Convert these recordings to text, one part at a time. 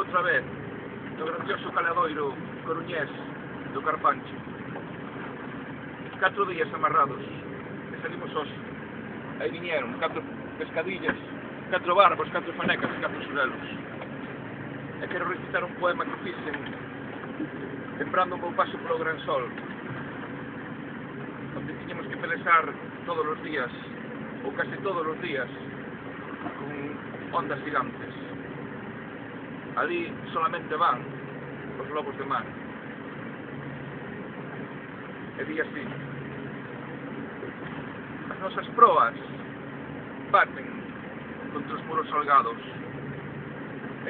outra vez no grandioso caladoiro coruñés do Carpancho. 4 días amarrados e salimos hoxe. Aí viñeron 4 pescadillas, 4 barbos, 4 fanecas e 4 xurelos. E quero recitar un poema que fixen lembrando o meu paso polo Gran Sol, onde tiñamos que pelesar todos os días, ou casi todos os días, con ondas gigantes. Ali solamente van os lobos de mar. E di así: as nosas proas baten contra os muros salgados,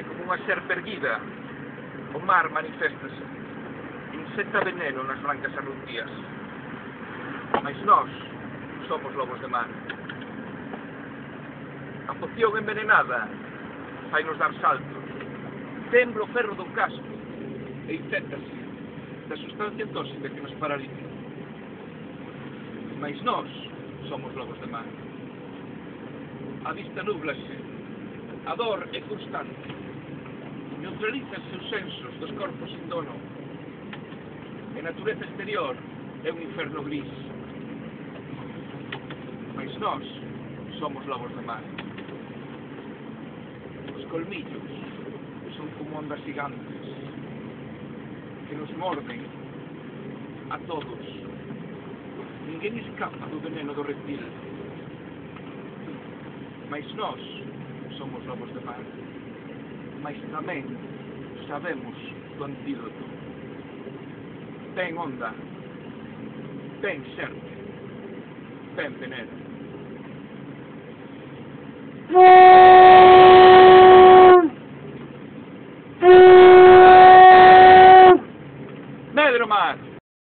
e como unha serpe erguida o mar maniféstase, insecta veneno nas blancas arruntías. Mas nós somos lobos de mar. A poción envenenada fai-nos dar saltos, tembla o ferro do casco e infectase da sustancia tóxica que nos paraliza. Mas nós somos lobos de mar. A vista nublase, a dor é constante, neutralizanse os sensos dos corpos sin dono, e a natureza exterior é un inferno gris. Mas nós somos lobos de mar. Os colmillos son como ondas gigantes que nos morden a todos. Ninguén escapa do veneno do reptil. Mas nós somos lobos de mar. Mas tamén sabemos do antídoto. Ten onda, ten xerte, ten veneno.